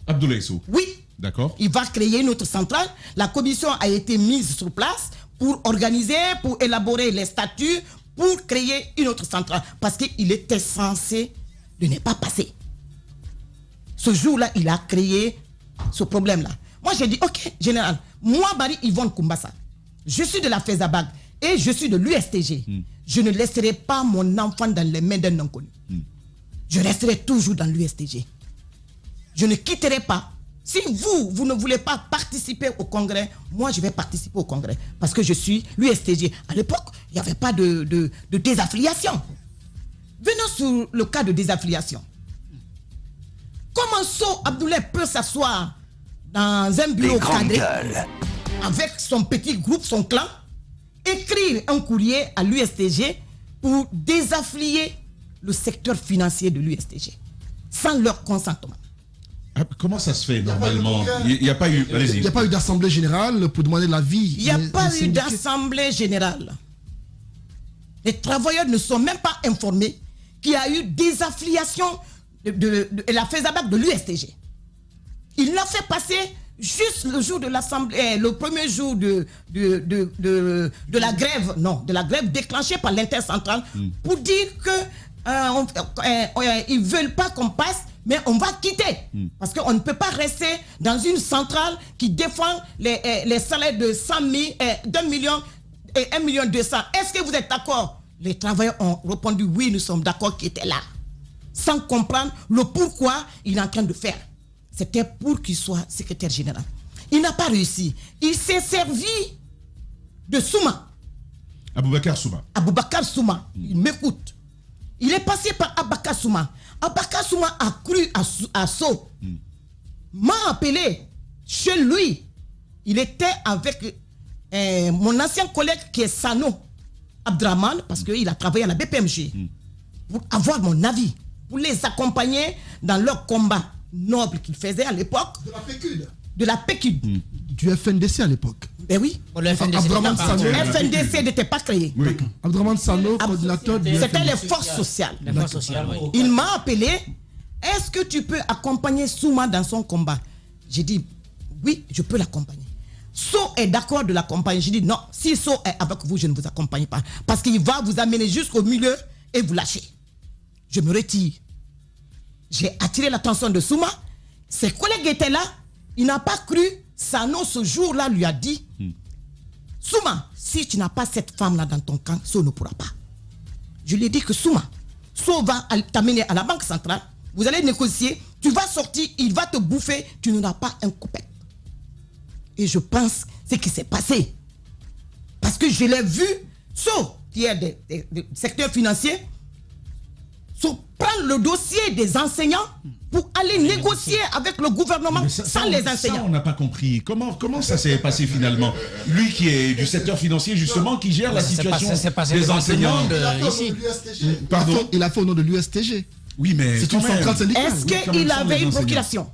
Abdoulaye Sow. Oui. D'accord. Il va créer une autre centrale. La commission a été mise sur place pour organiser, pour élaborer les statuts, pour créer une autre centrale. Parce qu'il était censé de ne pas passer. Ce jour-là, il a créé ce problème-là. Moi, j'ai dit, ok, général, moi, Marie-Yvonne Koumbassa, je suis de la FESABAG et je suis de l'USTG. Je ne laisserai pas mon enfant dans les mains d'un inconnu. Je resterai toujours dans l'USTG. Je ne quitterai pas. Si vous ne voulez pas participer au congrès, moi je vais participer au congrès. Parce que je suis l'USTG. À l'époque, il n'y avait pas de désaffiliation. Venons sur le cas de désaffiliation. Comment Sow Abdoulaye peut s'asseoir dans un bureau cadré avec son petit groupe, son clan, écrire un courrier à l'USTG pour désaffilier le secteur financier de l'USTG sans leur consentement? Comment ça se fait normalement? Il n'y a pas eu. Allez-y. Il n'y a pas eu d'assemblée générale pour demander l'avis. Il n'y a pas eu d'assemblée générale. Les travailleurs ne sont même pas informés qu'il y a eu désaffiliation de la FESABAG de l'USTG. Il l'a fait passer juste le jour de l'assemblée, le premier jour de la grève, de la grève déclenchée par l'intercentrale, pour dire que ils ne veulent pas qu'on passe, mais on va quitter. Parce qu'on ne peut pas rester dans une centrale qui défend les salaires de 100 000, d'1 million et 1,2 million. Est-ce que vous êtes d'accord? Les travailleurs ont répondu oui, nous sommes d'accord qu'ils étaient là. Sans comprendre le pourquoi il est en train de faire. C'était pour qu'il soit secrétaire général. Il n'a pas réussi. Il s'est servi de Souma. Aboubacar Souma. Aboubacar Souma. Il m'écoute. Il est passé par Aboubacar Souma. Aboubacar Souma a cru à Sow. M'a appelé chez lui. Il était avec mon ancien collègue qui est Sano Abdraman, parce qu'il a travaillé à la BPMG, pour avoir mon avis, pour les accompagner dans leur combat noble qu'ils faisaient à l'époque. De la PECUD. De la PECUD. Du FNDC à l'époque. Ben oui. Le FNDC n'était pas créé. Oui. Abdraman Sano, coordinateur du C'était FNDC. les forces sociales. Les forces sociales, oui. Il m'a appelé. Est-ce que tu peux accompagner Souma dans son combat? J'ai dit, oui, je peux l'accompagner. So est d'accord de l'accompagner. Je dis non, si So est avec vous, je ne vous accompagne pas. Parce qu'il va vous amener jusqu'au milieu et vous lâcher. Je me retire. J'ai attiré l'attention de Souma. Ses collègues étaient là. Il n'a pas cru. Sano, ce jour-là, lui a dit Souma, si tu n'as pas cette femme-là dans ton camp, So ne pourra pas. Je lui ai dit que Souma, So va t'amener à la banque centrale. Vous allez négocier. Tu vas sortir. Il va te bouffer. Tu n'auras pas un couplet. Et je pense ce qui s'est passé. Parce que je l'ai vu, So, qui est des secteurs financiers, prendre le dossier des enseignants pour aller négocier avec le gouvernement sans les enseignants. Ça, on n'a pas compris. Comment ça s'est passé finalement? Lui qui est du secteur financier, justement, qui gère la situation des enseignants. Pardon, il a fait au nom de l'USTG. Oui, mais c'est une centrale syndicale. Est-ce qu'il avait une procuration?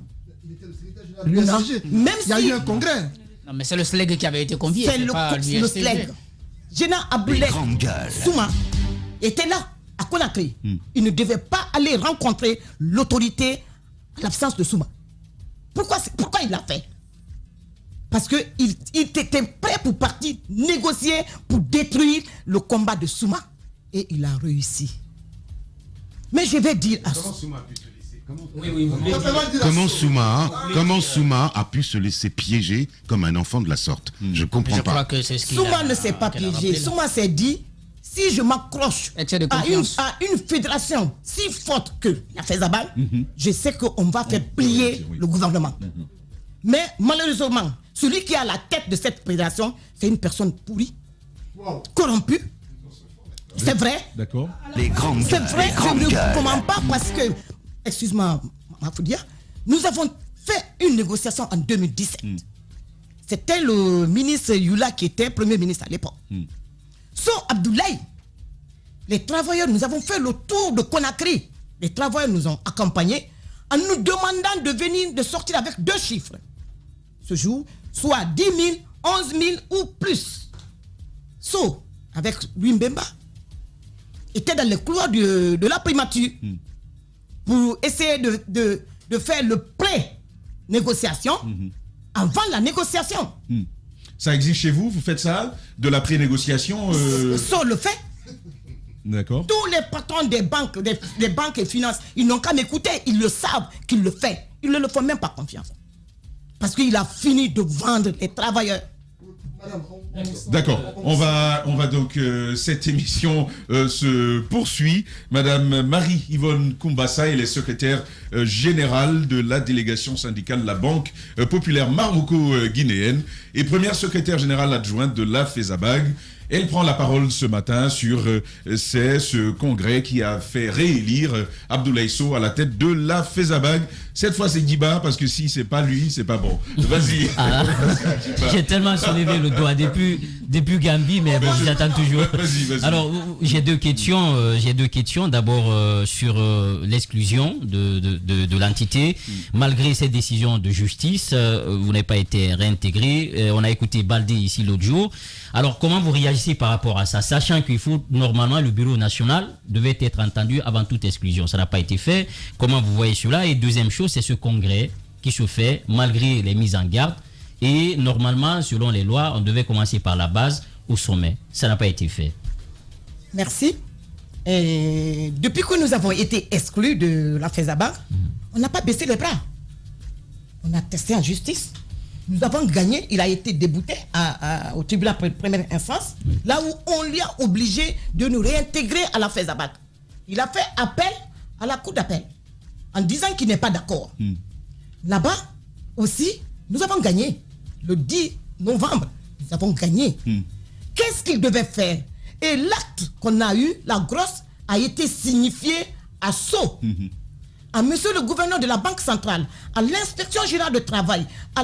Non, même il y a eu un congrès. Non, mais c'est le SLEG qui avait été convié. C'est le SLEG. Général Aboulay Souma était là, à Conakry. Il ne devait pas aller rencontrer l'autorité à l'absence de Souma. Pourquoi il l'a fait? Parce qu'il était prêt pour partir négocier, pour détruire le combat de Souma. Et il a réussi. Mais je vais dire à Souma. Comment Souma a pu se laisser piéger comme un enfant de la sorte? Je comprends pas. Souma ne s'est pas piégé. Souma s'est dit, si je m'accroche à une fédération si forte que la FESABAG, je sais qu'on va faire plier le gouvernement. Mais malheureusement, celui qui est à la tête de cette fédération, c'est une personne pourrie, corrompue. C'est vrai. D'accord. C'est vrai, je ne comprends pas parce que, excuse-moi, Mafoudia, nous avons fait une négociation en 2017. C'était le ministre Yula qui était premier ministre à l'époque. So Abdoulaye, les travailleurs, nous avons fait le tour de Conakry. Les travailleurs nous ont accompagnés en nous demandant de sortir avec 2 chiffres. Ce jour, soit 10 000, 11 000 ou plus. So, avec Louis Mbemba, était dans les couloirs de la primature pour essayer de faire le pré-négociation avant la négociation. Ça existe chez vous? Vous faites ça? De la pré-négociation So le fait. D'accord. Tous les patrons des banques et finances, ils n'ont qu'à m'écouter. Ils le savent qu'il le fait. Ils ne le font même pas confiance. Parce qu'il a fini de vendre les travailleurs. D'accord. On va donc cette émission se poursuit. Madame Marie-Yvonne Koumbassa, elle est secrétaire générale de la délégation syndicale de la Banque populaire maroco-guinéenne et première secrétaire générale adjointe de la FESABAG. Elle prend la parole ce matin sur ce congrès qui a fait réélire Abdoulaye So à la tête de la FESABAG. Cette fois, c'est Guiba, parce que si c'est pas lui, c'est pas bon. Vas-y. J'ai tellement soulevé le doigt depuis Gambie, mais bon, j'attends toujours. Vas-y. Alors, j'ai deux questions. D'abord, sur l'exclusion de l'entité. Malgré cette décision de justice, vous n'avez pas été réintégré. On a écouté Baldé ici l'autre jour. Alors, comment vous réagissez par rapport à ça, sachant qu'il faut, normalement, le bureau national devait être entendu avant toute exclusion. Ça n'a pas été fait. Comment vous voyez cela? Et deuxième chose, c'est ce congrès qui se fait malgré les mises en garde. Et normalement, selon les lois, on devait commencer par la base au sommet. Ça n'a pas été fait. Merci. Et depuis que nous avons été exclus de la FESABAG, on n'a pas baissé les bras. On a testé en justice. Nous avons gagné. Il a été débouté au tribunal de première instance, là où on lui a obligé de nous réintégrer à la FESABAG. Il a fait appel à la cour d'appel en disant qu'il n'est pas d'accord. Là-bas aussi, nous avons gagné. Le 10 novembre, nous avons gagné. Qu'est-ce qu'il devait faire? Et l'acte qu'on a eu, la grosse, a été signifié à So, à monsieur le gouverneur de la Banque centrale, à l'inspection générale de travail, à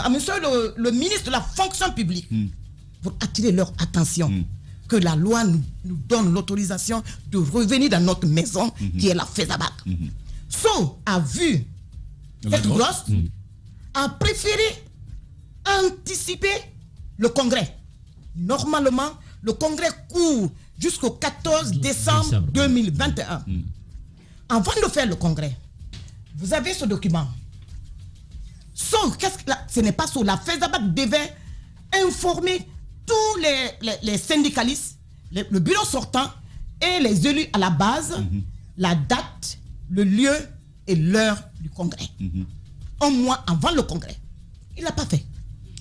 monsieur le ministre de la fonction publique, pour attirer leur attention que la loi nous donne l'autorisation de revenir dans notre maison, qui est la FESABAG. So a vu cette grosse, a préféré anticiper le congrès. Normalement, le congrès court jusqu'au 14 décembre 2021. Avant de faire le congrès, vous avez ce document. Ce n'est pas ça. La FESABAC devait informer tous les syndicalistes, le bureau sortant et les élus à la base, la date, le lieu et l'heure du congrès. Un mois avant le congrès. Il ne l'a pas fait.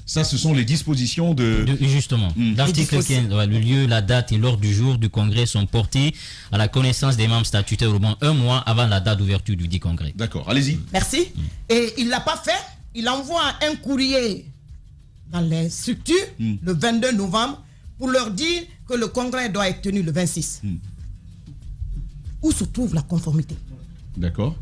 Ça, ce sont les dispositions justement, l'article 15, le lieu, la date et l'heure du jour du congrès sont portés à la connaissance des membres statutaires au moins un mois avant la date d'ouverture du dit congrès. D'accord, allez-y. Merci. Et il ne l'a pas fait. Il envoie un courrier dans les structures le 22 novembre pour leur dire que le congrès doit être tenu le 26. Où se trouve la conformité? D'accord.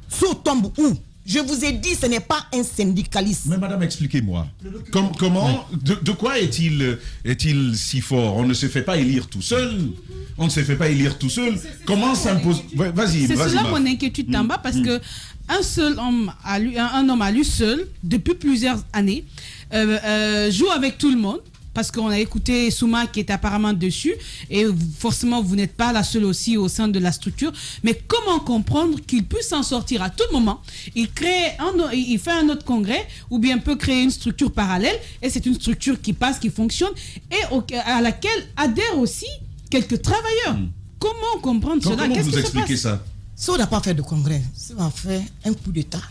Sous tombe où? Je vous ai dit, ce n'est pas un syndicaliste. Mais madame, expliquez-moi. Comment, de quoi est-il si fort? On ne se fait pas élire tout seul. On ne se fait pas élire tout seul. Comment s'impose? Vas-y. C'est cela Ma. mon inquiétude, Tamba, parce que un homme à lui seul, depuis plusieurs années, joue avec tout le monde. Parce qu'on a écouté Souma qui est apparemment dessus, et forcément vous n'êtes pas la seule aussi au sein de la structure. Mais comment comprendre qu'il puisse s'en sortir à tout moment? Il fait un autre congrès, ou bien peut créer une structure parallèle, et c'est une structure qui passe, qui fonctionne, et à laquelle adhèrent aussi quelques travailleurs. Comment comprendre cela? Comment Qu'est-ce vous qui se expliquez passe? ça? Si on n'a pas fait de congrès, si on a fait un coup d'État.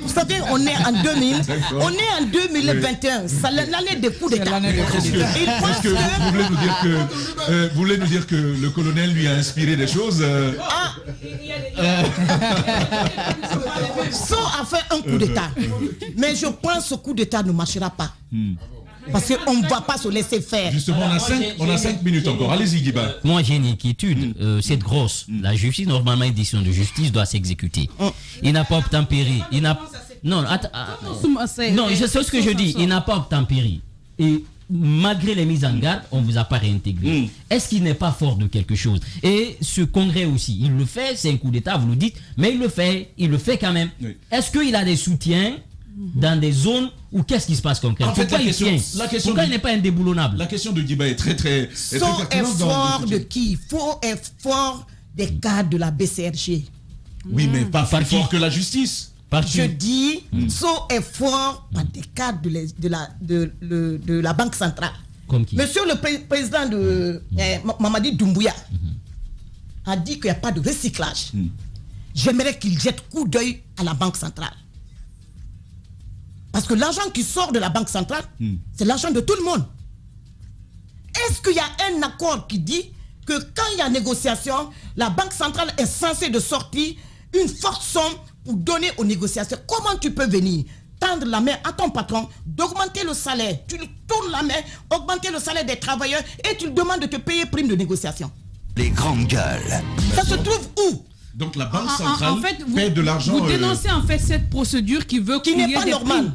Vous savez, on est en 2000, on est en 2021. C'est l'année des coups d'État. Est-ce que vous voulez nous dire que le colonel lui a inspiré des choses So a fait un coup d'État. Mais je pense que ce coup d'État ne marchera pas. Parce qu'on ne va pas se laisser faire. Justement, on a 5 minutes encore. Allez-y, Guiba. Moi, j'ai une inquiétude. C'est grosse. La justice, normalement, une décision de justice doit s'exécuter. Il n'a pas obtempéré. Non, je sais ce que je dis. Il n'a pas obtempéré. Et malgré les mises en garde, on ne vous a pas réintégré. Est-ce qu'il n'est pas fort de quelque chose? Et ce congrès aussi, il le fait, c'est un coup d'État, vous le dites, mais il le fait quand même. Oui. Est-ce qu'il a des soutiens dans des zones où qu'est-ce qui se passe concrètement? Pourquoi il n'est pas indéboulonnable? La question de Guiba est très Son effort de qui? Il faut effort des cadres de la BCRG. Oui, mais pas plus fort que la justice. Je dis, son effort par des cadres de la Banque centrale. Comme qui? Monsieur le président de Mamadi Doumbouya a dit qu'il n'y a pas de recyclage. J'aimerais qu'il jette coup d'œil à la Banque centrale. Parce que l'argent qui sort de la Banque centrale, c'est l'argent de tout le monde. Est-ce qu'il y a un accord qui dit que quand il y a négociation, la Banque centrale est censée de sortir une forte somme pour donner aux négociations? Comment tu peux venir tendre la main à ton patron, d'augmenter le salaire? Tu lui tournes la main, augmenter le salaire des travailleurs et tu lui demandes de te payer prime de négociation. Les grandes gueules. Ça se trouve où? Donc la Banque centrale paie de l'argent. Vous dénoncez en fait cette procédure qui veut qui n'est pas normale.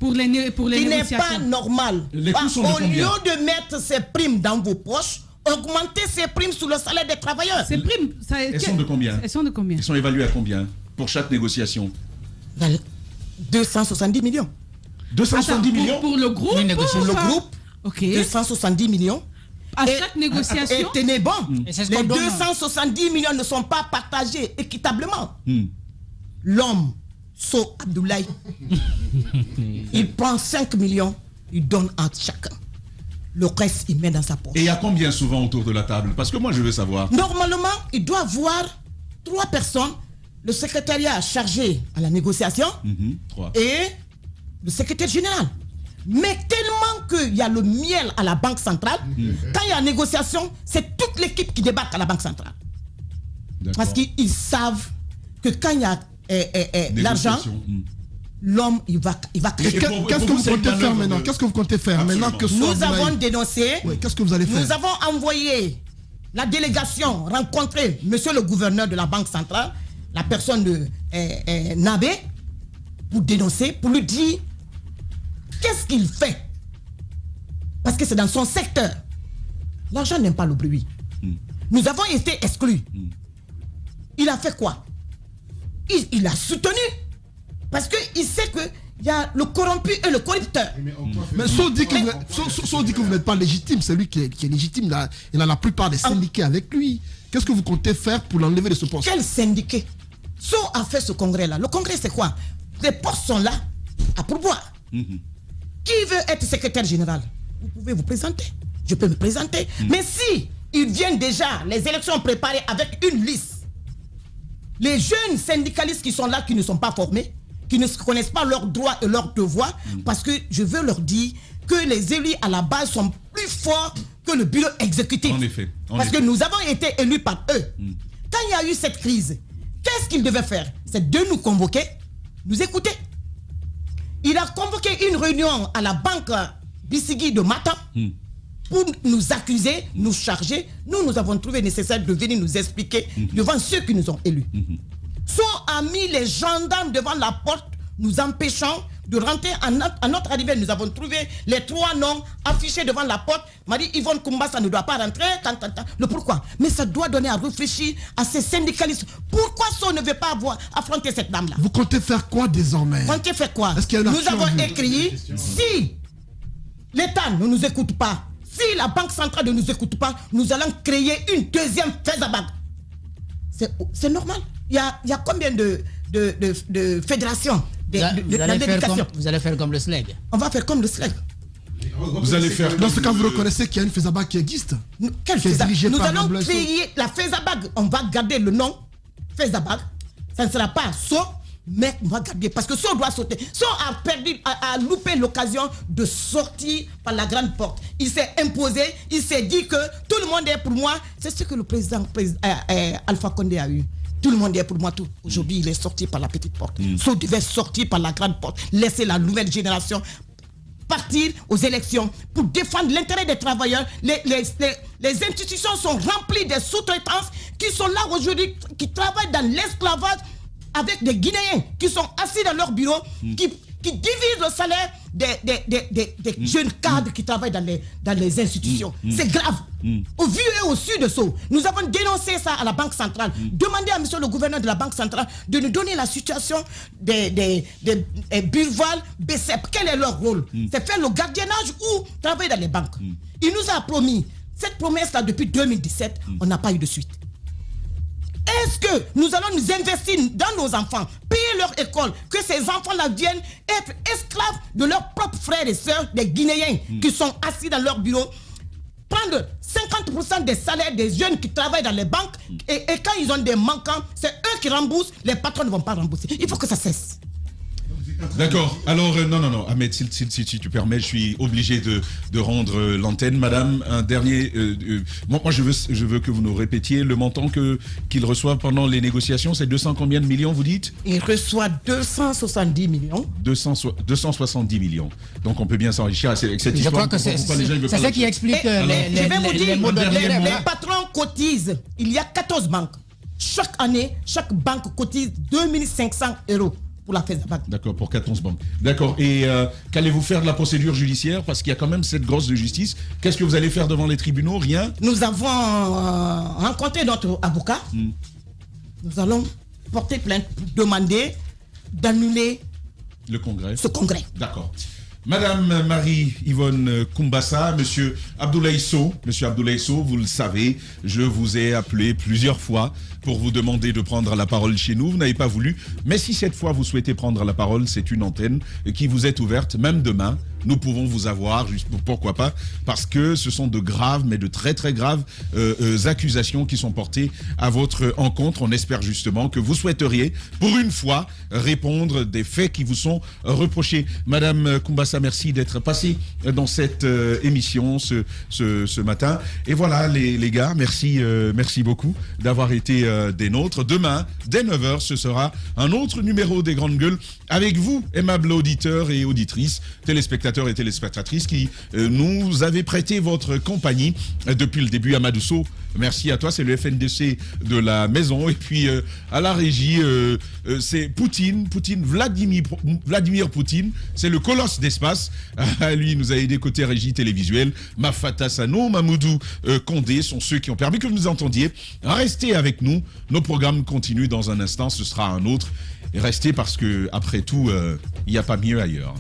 Pour les négociations. Qui n'est pas normal. Les coûts sont au lieu de mettre ces primes dans vos poches, augmentez ces primes sur le salaire des travailleurs. Ces primes, elles sont de combien? Elles sont de combien? Elles sont évaluées à combien pour chaque négociation? 270 millions. 270 millions pour le groupe? Pour le groupe, 270 millions. À chaque négociation. Et tenez bon, les 270 millions ne sont pas partagés équitablement. L'homme, So Abdoulaye, il prend 5 millions, il donne à chacun. Le reste, il met dans sa poche. Et il y a combien souvent autour de la table? Parce que moi, je veux savoir. Normalement, il doit avoir 3 personnes. Le secrétariat chargé à la négociation et le secrétaire général. Mais tellement qu'il y a le miel à la Banque centrale, quand il y a négociation, c'est toute l'équipe qui débarque à la Banque centrale. Parce qu'ils savent que quand il y a l'argent, l'homme, il va Qu'est-ce que vous comptez faire maintenant? Qu'est-ce que vous comptez faire maintenant que nous avons dénoncé. Qu'est-ce que vous allez faire? Nous avons envoyé la délégation rencontrer monsieur le gouverneur de la Banque centrale, la personne de Nabé, pour dénoncer, pour lui dire qu'est-ce qu'il fait. Parce que c'est dans son secteur. L'argent n'aime pas le bruit. Nous avons été exclus. Il a fait quoi? Il a soutenu. Parce qu'il sait qu'il y a le corrompu et le corrupteur. Mais si on dit que vous n'êtes pas légitime, c'est lui qui est légitime. Là, il a la plupart des syndiqués avec lui. Qu'est-ce que vous comptez faire pour l'enlever de ce poste? Quel syndiqué? So a fait ce congrès-là. Le congrès, c'est quoi? Les postes sont là à pourboire. Qui veut être secrétaire général? Vous pouvez vous présenter. Je peux me présenter. Mais si ils viennent déjà, les élections préparées avec une liste, les jeunes syndicalistes qui sont là, qui ne sont pas formés, qui ne connaissent pas leurs droits et leurs devoirs, parce que je veux leur dire que les élus à la base sont plus forts que le bureau exécutif. En effet. Parce que nous avons été élus par eux. Quand il y a eu cette crise, qu'est-ce qu'ils devaient faire? C'est de nous convoquer, nous écouter. Il a convoqué une réunion à la banque Bissigi de Matam pour nous accuser, nous charger. Nous avons trouvé nécessaire de venir nous expliquer devant ceux qui nous ont élus. Sont mis les gendarmes devant la porte, nous empêchant de rentrer à notre arrivée. Nous avons trouvé les 3 noms affichés devant la porte. M'a dit Yvonne Kumbasa ne doit pas rentrer. Le pourquoi? Mais ça doit donner à réfléchir à ces syndicalistes. Pourquoi ça ne veut pas affronter cette dame-là? Vous comptez faire quoi désormais? Comptez faire quoi? Nous avons écrit, si l'État ne nous écoute pas, si la Banque centrale ne nous écoute pas, nous allons créer une deuxième FESABAG. C'est normal. Il y a combien de fédérations vous allez faire comme le SLEG. On va faire comme le SLEG. Vous allez faire. Dans ce cas, vous reconnaissez qu'il y a une FESABAG qui existe? Quelle FESABAG? Nous allons créer la FESABAG. On va garder le nom FESABAG. Ça ne sera pas SO, mais on va garder. Parce que SO doit sauter. SO a loupé l'occasion de sortir par la grande porte. Il s'est imposé. Il s'est dit que tout le monde est pour moi. C'est ce que le président Alpha Condé a eu. Tout le monde est pour moi tout. Aujourd'hui, il est sorti par la petite porte. SO devait sortir par la grande porte. Laisser la nouvelle génération partir aux élections pour défendre l'intérêt des travailleurs. Les institutions sont remplies des sous-traitances qui sont là aujourd'hui, qui travaillent dans l'esclavage avec des Guinéens qui sont assis dans leur bureau, qui divisent le salaire des jeunes cadres qui travaillent dans les institutions. C'est grave. Au vu et au su de ça, nous avons dénoncé ça à la Banque centrale. Demandez à monsieur le gouverneur de la Banque centrale de nous donner la situation des Burval, BCEP. Quel est leur rôle? C'est faire le gardiennage ou travailler dans les banques. Il nous a promis, cette promesse-là depuis 2017, on n'a pas eu de suite. Est-ce que nous allons nous investir dans nos enfants, payer leur école, que ces enfants-là viennent être esclaves de leurs propres frères et sœurs, des Guinéens qui sont assis dans leur bureau, prendre 50% des salaires des jeunes qui travaillent dans les banques et quand ils ont des manquants, c'est eux qui remboursent, les patrons ne vont pas rembourser. Il faut que ça cesse. D'accord. Alors, non, Ahmed, si tu permets, je suis obligé de rendre l'antenne. Madame, un dernier... moi, je veux que vous nous répétiez le montant qu'il reçoit pendant les négociations. C'est 200 combien de millions, vous dites? Il reçoit 270 millions. 270 millions. Donc, on peut bien s'enrichir avec cette histoire. Je crois que c'est ça qui explique les mots de les patrons cotisent. Il y a 14 banques. Chaque année, chaque banque cotise 2500 €. Pour la FESABAG. D'accord, pour 14 banques. D'accord. Et qu'allez-vous faire de la procédure judiciaire? Parce qu'il y a quand même cette grosse de justice. Qu'est-ce que vous allez faire devant les tribunaux? Rien? Nous avons rencontré notre avocat. Nous allons porter plainte pour demander d'annuler le congrès. Ce congrès. D'accord. Madame Marie-Yvonne Kumbasa, Monsieur Abdoulaye Sow, vous le savez, je vous ai appelé plusieurs fois pour vous demander de prendre la parole chez nous. Vous n'avez pas voulu, mais si cette fois vous souhaitez prendre la parole, c'est une antenne qui vous est ouverte, même demain. Nous pouvons vous avoir, pourquoi pas, parce que ce sont de graves, mais de très très graves accusations qui sont portées à votre encontre. On espère justement que vous souhaiteriez, pour une fois, répondre des faits qui vous sont reprochés. Madame Kumbasa, merci d'être passée dans cette émission ce matin. Et voilà les gars, merci beaucoup d'avoir été des nôtres. Demain, dès 9h, ce sera un autre numéro des Grandes Gueules avec vous, aimables auditeurs et auditrices, téléspectateurs et téléspectatrices qui nous avez prêté votre compagnie depuis le début. Amadou Sow, merci à toi, c'est le FNDC de la maison. Et puis à la régie, c'est Vladimir Poutine, c'est le colosse d'espace. Lui, il nous a aidé côté régie télévisuelle. Mafata Sano, Mamoudou Condé sont ceux qui ont permis que vous nous entendiez. Restez avec nous, nos programmes continuent dans un instant, ce sera un autre. Et restez parce que après tout, il n'y a pas mieux ailleurs.